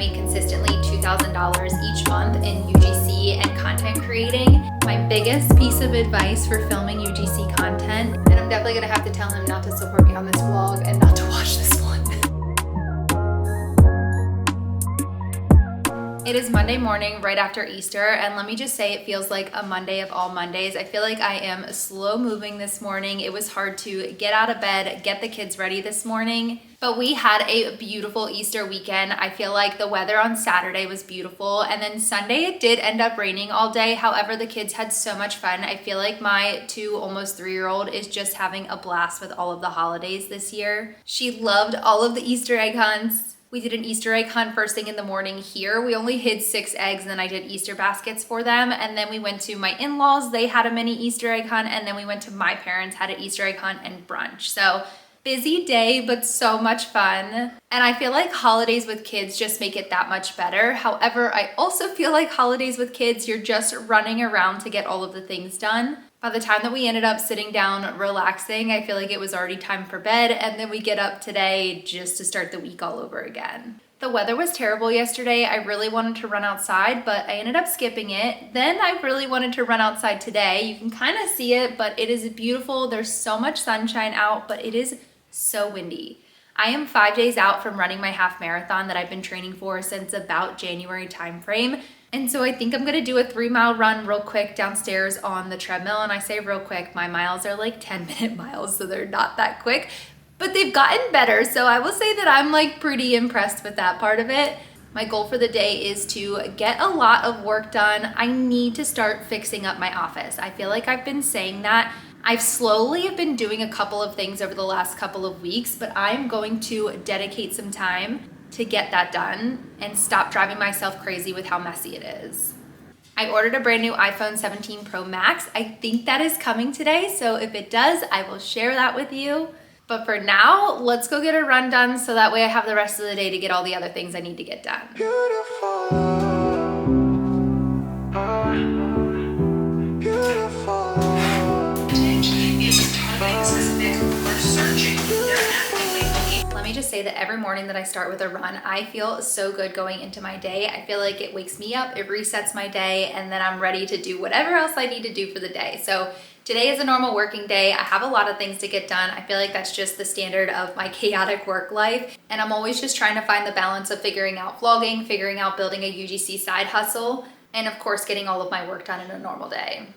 Make consistently $2,000 each month in UGC and content creating. My biggest piece of advice for filming UGC content, and I'm definitely gonna have to tell him not to support me on this vlog and not to watch this one. It is Monday morning right after Easter, and let me just say it feels like a Monday of all Mondays. I feel like I am slow moving this morning. It was hard to get out of bed, get the kids ready this morning, but we had a beautiful Easter weekend. I feel like the weather on Saturday was beautiful, and then Sunday it did end up raining all day. However, the kids had so much fun. I feel like my 2 almost 3-year-old is just having a blast with all of the holidays this year. She loved all of the Easter egg hunts. We did an Easter egg hunt first thing in the morning here. We only hid 6 eggs and then I did Easter baskets for them. And then we went to my in-laws. They had a mini Easter egg hunt. And then we went to my parents, had an Easter egg hunt and brunch. So busy day, but so much fun. And I feel like holidays with kids just make it that much better. However, I also feel like holidays with kids, you're just running around to get all of the things done. By the time that we ended up sitting down relaxing, I feel like it was already time for bed, and then we get up today just to start the week all over again. The weather was terrible yesterday. I really wanted to run outside, but I ended up skipping it. Then I really wanted to run outside today. You can kind of see it, but it is beautiful. There's so much sunshine out, but it is so windy. I am 5 days out from running my half marathon that I've been training for since about January timeframe. And so I think I'm gonna do a 3-mile run real quick downstairs on the treadmill. And I say real quick, my miles are like 10-minute miles, so they're not that quick, but they've gotten better. So I will say that I'm like pretty impressed with that part of it. My goal for the day is to get a lot of work done. I need to start fixing up my office. I feel like I've been saying that. I've slowly been doing a couple of things over the last couple of weeks, but I'm going to dedicate some time to get that done and stop driving myself crazy with how messy it is. I ordered a brand new iPhone 17 Pro Max. I think that is coming today, so if it does, I will share that with you. But for now, let's go get a run done so that way I have the rest of the day to get all the other things I need to get done. Let me just say that every morning that I start with a run, I feel so good going into my day. I feel like it wakes me up, it resets my day, and then I'm ready to do whatever else I need to do for the day. So today is a normal working day. I have a lot of things to get done. I feel like that's just the standard of my chaotic work life. And I'm always just trying to find the balance of figuring out vlogging, figuring out building a UGC side hustle, and of course, getting all of my work done in a normal day.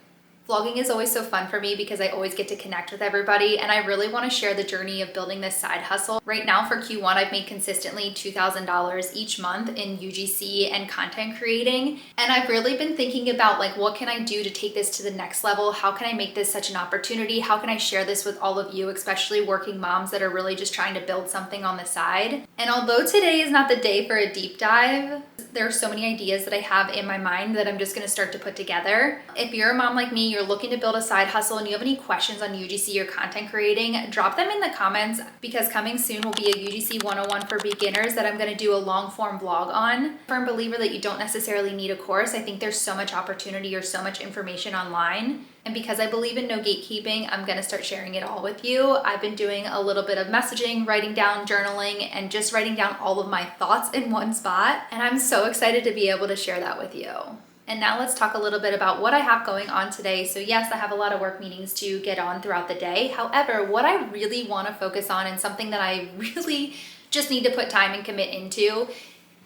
Vlogging is always so fun for me because I always get to connect with everybody, and I really want to share the journey of building this side hustle. Right now for Q1, I've made consistently $2,000 each month in UGC and content creating, and I've really been thinking about like, what can I do to take this to the next level? How can I make this such an opportunity? How can I share this with all of you, especially working moms that are really just trying to build something on the side? And although today is not the day for a deep dive, there are so many ideas that I have in my mind that I'm just going to start to put together. If you're a mom like me, you're looking to build a side hustle and you have any questions on UGC or content creating, drop them in the comments, because coming soon will be a UGC 101 for beginners that I'm going to do a long form vlog on. I'm a firm believer that you don't necessarily need a course. I think there's so much opportunity or so much information online. And because I believe in no gatekeeping, I'm gonna start sharing it all with you. I've been doing a little bit of messaging, writing down, journaling, and just writing down all of my thoughts in one spot. And I'm so excited to be able to share that with you. And now let's talk a little bit about what I have going on today. So yes, I have a lot of work meetings to get on throughout the day. However, what I really wanna focus on, and something that I really just need to put time and commit into,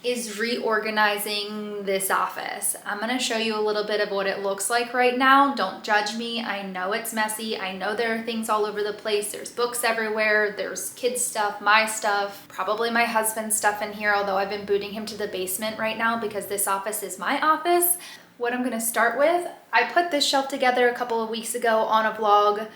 is reorganizing this office. I'm gonna show you a little bit of what it looks like right now. Don't judge me. I know it's messy. I know there are things all over the place. There's books everywhere. There's kids stuff, my stuff, probably my husband's stuff in here, although I've been booting him to the basement right now because this office is my office. What I'm gonna start with, I put this shelf together a couple of weeks ago on a vlog.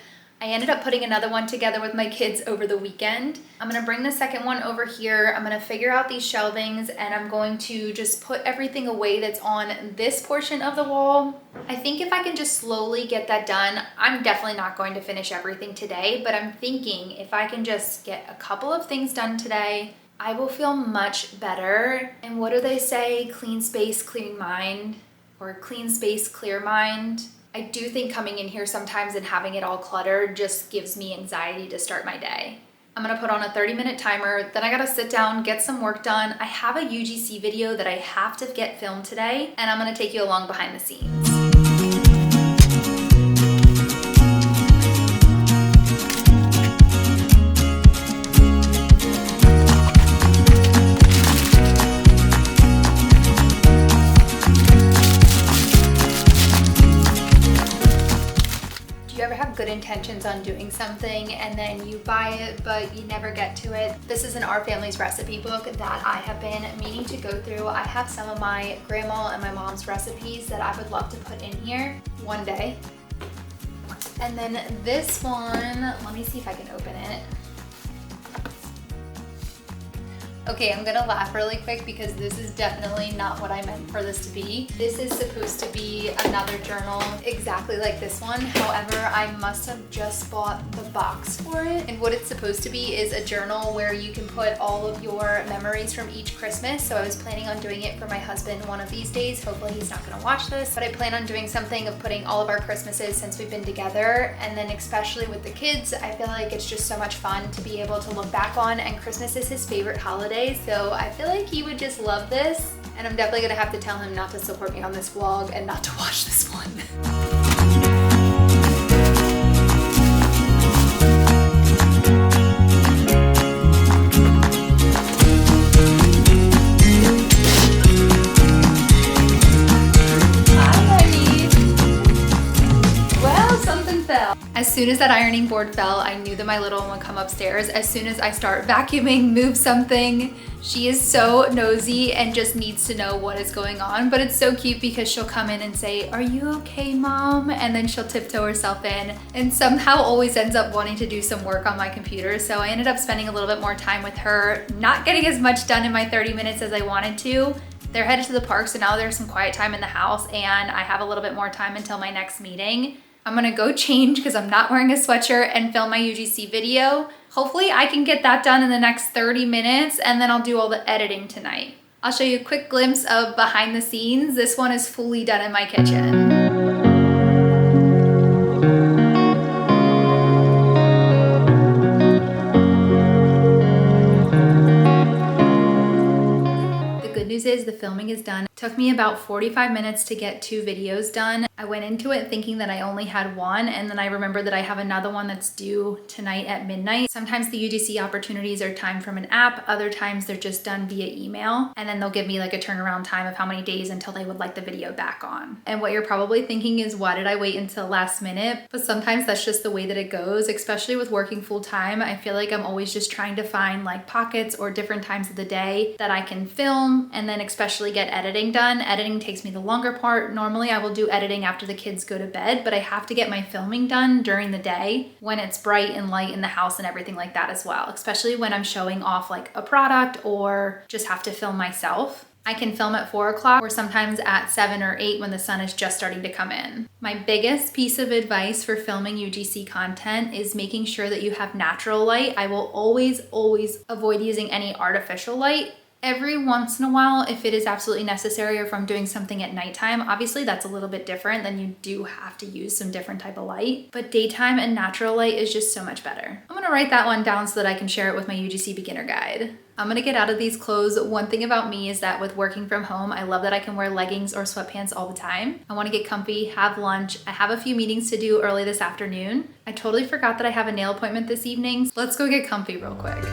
I ended up putting another one together with my kids over the weekend. I'm gonna bring the second one over here. I'm gonna figure out these shelvings, and I'm going to just put everything away that's on this portion of the wall. I think if I can just slowly get that done, I'm definitely not going to finish everything today, but I'm thinking if I can just get a couple of things done today, I will feel much better. And what do they say? Clean space, clean mind, or clean space, clear mind. I do think coming in here sometimes and having it all cluttered just gives me anxiety to start my day. I'm gonna put on a 30-minute timer, then I gotta sit down, get some work done. I have a UGC video that I have to get filmed today, and I'm gonna take you along behind the scenes. Good intentions on doing something and then you buy it but you never get to it. This is in our family's recipe book that I have been meaning to go through. I have some of my grandma and my mom's recipes that I would love to put in here one day. And then this one, let me see if I can open it. Okay, I'm gonna laugh really quick because this is definitely not what I meant for this to be. This is supposed to be another journal exactly like this one. However, I must have just bought the box for it. And what it's supposed to be is a journal where you can put all of your memories from each Christmas. So I was planning on doing it for my husband one of these days. Hopefully he's not gonna watch this, but I plan on doing something of putting all of our Christmases since we've been together. And then especially with the kids, I feel like it's just so much fun to be able to look back on, and Christmas is his favorite holiday. So I feel like he would just love this, and I'm definitely gonna have to tell him not to support me on this vlog and not to watch this one. As soon as that ironing board fell, I knew that my little one would come upstairs. As soon as I start vacuuming, move something, she is so nosy and just needs to know what is going on. But it's so cute because she'll come in and say, "Are you okay, Mom?" And then she'll tiptoe herself in and somehow always ends up wanting to do some work on my computer. So I ended up spending a little bit more time with her, not getting as much done in my 30 minutes as I wanted to. They're headed to the park, so now there's some quiet time in the house and I have a little bit more time until my next meeting. I'm gonna go change because I'm not wearing a sweatshirt and film my UGC video. Hopefully I can get that done in the next 30 minutes and then I'll do all the editing tonight. I'll show you a quick glimpse of behind the scenes. This one is fully done in my kitchen. Is the filming is done. It took me about 45 minutes to get 2 videos done. I went into it thinking that I only had one, and then I remembered that I have another one that's due tonight at midnight. Sometimes the UGC opportunities are timed from an app, other times they're just done via email, and then they'll give me like a turnaround time of how many days until they would like the video back on. And what you're probably thinking is, why did I wait until last minute? But sometimes that's just the way that it goes, especially with working full time. I feel like I'm always just trying to find like pockets or different times of the day that I can film and then especially get editing done. Editing takes me the longer part. Normally I will do editing after the kids go to bed, but I have to get my filming done during the day when it's bright and light in the house and everything like that as well, especially when I'm showing off like a product or just have to film myself. I can film at 4 o'clock or sometimes at 7 or 8 when the sun is just starting to come in. My biggest piece of advice for filming UGC content is making sure that you have natural light. I will always avoid using any artificial light. Every once in a while, if it is absolutely necessary, or if I'm doing something at nighttime, obviously that's a little bit different, then you do have to use some different type of light. But daytime and natural light is just so much better. I'm gonna write that one down so that I can share it with my UGC beginner guide. I'm gonna get out of these clothes. One thing about me is that with working from home, I love that I can wear leggings or sweatpants all the time. I wanna get comfy, have lunch. I have a few meetings to do early this afternoon. I totally forgot that I have a nail appointment this evening. So let's go get comfy real quick.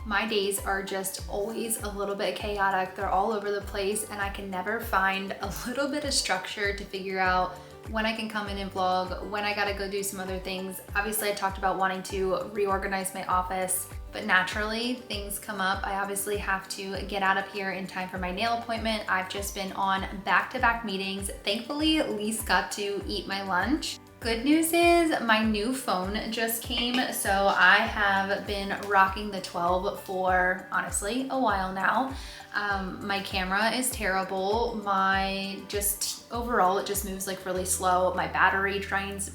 My days are just always a little bit chaotic. They're all over the place and I can never find a little bit of structure to figure out when I can come in and vlog, when I gotta go do some other things. Obviously I talked about wanting to reorganize my office, but naturally things come up. I obviously have to get out of here in time for my nail appointment. I've just been on back-to-back meetings. Thankfully, Lise got to eat my lunch. Good news is my new phone just came, so I have been rocking the 12 for honestly a while now. My camera is terrible. Overall it just moves like really slow. My battery drains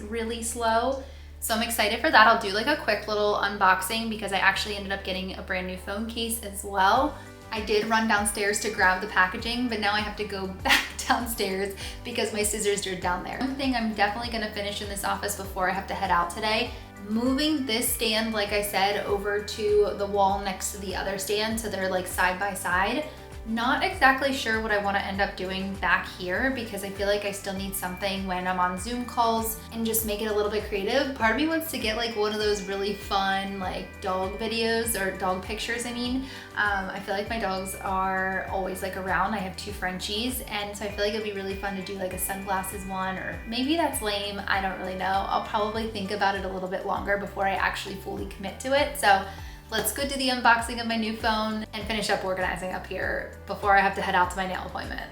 really slow. So I'm excited for that. I'll do like a quick little unboxing because I actually ended up getting a brand new phone case as well. I did run downstairs to grab the packaging, but now I have to go back downstairs because my scissors are down there. One thing I'm definitely gonna finish in this office before I have to head out today, moving this stand, like I said, over to the wall next to the other stand so they're like side by side. Not exactly sure what I want to end up doing back here because I feel like I still need something when I'm on Zoom calls and just make it a little bit creative. Part of me wants to get like one of those really fun like dog videos or dog pictures, I mean. I feel like my dogs are always like around. I have 2 Frenchies, and so I feel like it'd be really fun to do like a sunglasses one, or maybe that's lame, I don't really know. I'll probably think about it a little bit longer before I actually fully commit to it. So let's go do the unboxing of my new phone and finish up organizing up here before I have to head out to my nail appointment.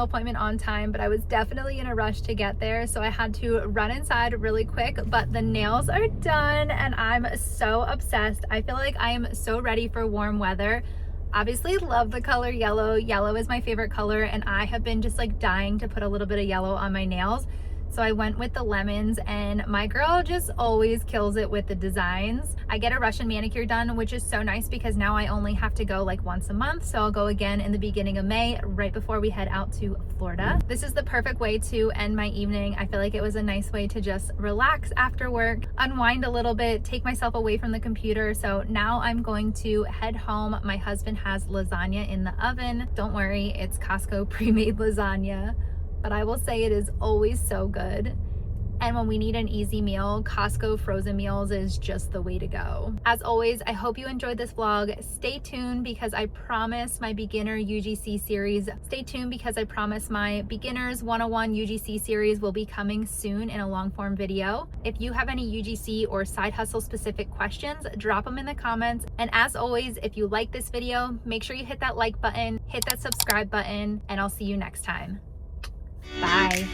Appointment on time, but I was definitely in a rush to get there, so I had to run inside really quick. But the nails are done and I'm so obsessed. I feel like I am so ready for warm weather. Obviously love the color yellow. Yellow is my favorite color, and I have been just like dying to put a little bit of yellow on my nails. So I went with the lemons, and my girl just always kills it with the designs. I get a Russian manicure done, which is so nice because now I only have to go like once a month. So I'll go again in the beginning of May, right before we head out to Florida. This is the perfect way to end my evening. I feel like it was a nice way to just relax after work, unwind a little bit, take myself away from the computer. So now I'm going to head home. My husband has lasagna in the oven. Don't worry, it's Costco pre-made lasagna, but I will say it is always so good. And when we need an easy meal, Costco frozen meals is just the way to go. As always, I hope you enjoyed this vlog. Stay tuned because I promise my beginner UGC series. Stay tuned because I promise my beginners 101 UGC series will be coming soon in a long form video. If you have any UGC or side hustle specific questions, drop them in the comments. And as always, if you like this video, make sure you hit that like button, hit that subscribe button, and I'll see you next time. Bye.